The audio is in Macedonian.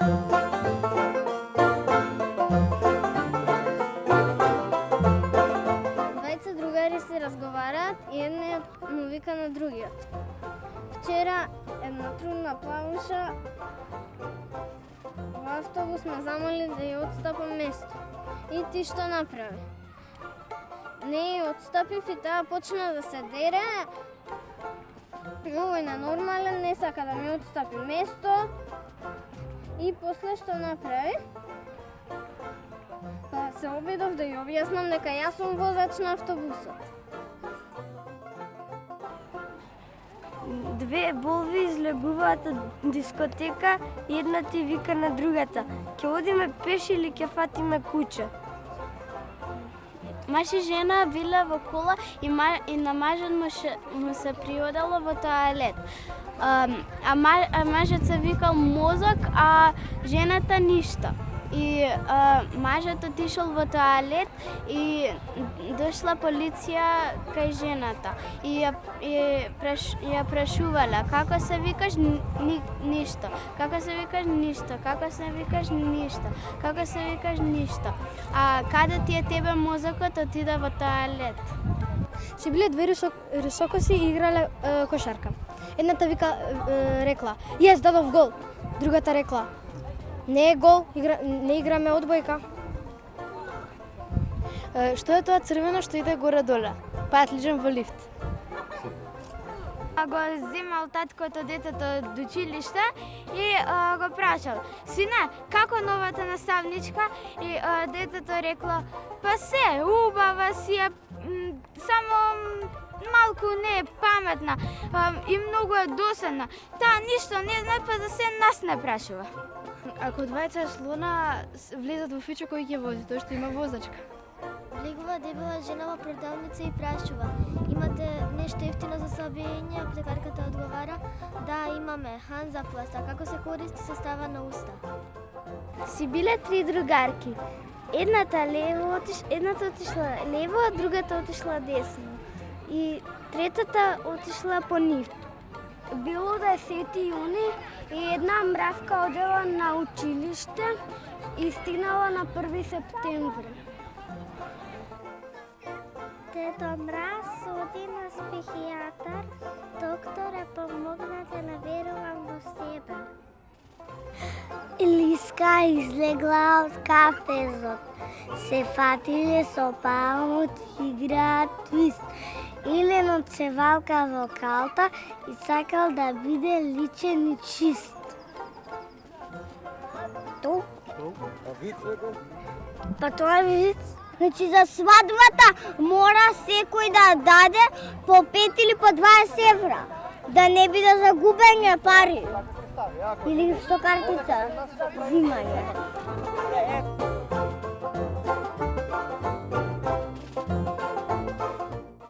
Двајца другари се разговараат и едниот му вика на другиот: вчера една трудна плавуша во автобус ме замоли да ја отстапам место. И ти што направи? Не ја отстапив и таа почна да се дере. Овој ненормален, не сака да ми отстапи место. И после што направи? Па се обидов да ја објаснам дека јас сум возач на автобусот. Две болви излегуваат од дискотека и една ти вика на другата: ќе одиме пеше или ќе фатиме куќа? Маж и жена биле во кола и на мажот му се приодало во тоалет. Мажот се викал мозок, а жената ништо. И мажот отишол во тоалет и дошла полиција кај жената. И ја прашувала: како се викаш? Ништо. Како се викаш? Ништо. Како се викаш? Ништо. Како се викаш? Ништо. А каде ти е тебе мозокот? Отида во тоалет. Се биле две русокоси и играле кошарка. Едната рекла: јес, дадов гол. Другата рекла: не е гол, не играме одбојка. Што е тоа црвено што иде горе-доле? Па лежам во лифт. Го земал таткото детето од училиште и го прашал: сине, како новата наставничка? И детето рекло: па се, убава си е, само малку не е паметна и многу е досадна. Таа ништо не знае, па за се нас не прашува. Ако двајца слона влезат во фичо, кој ќе вози? Тој што има возачка. Влегува дебела жена во продавница и прашува: имате нешто ефтино за собиење? Аптекарката одговара: да, имаме Ханзапласт, како се користи, се става на уста. Си биле три другарки. Едната отишла лево, а другата отишла десно. И третата отишла по нив. Било да е 7 јуни и една мравка одела на училиште и стигнала на 1 септември. Дедо Мраз оди на психијатар. Докторе, помогнете, не верувам во себе. Лиска излегла од кафезот. Се фатиле со памот и играат твист. Иленот се валка во калта и сакал да биде личен и чист. Па тоа е виц. Значи за свадбата мора секој да даде по 5 или по 20 евра. Да не биде загубење пари. Или со картица взимање.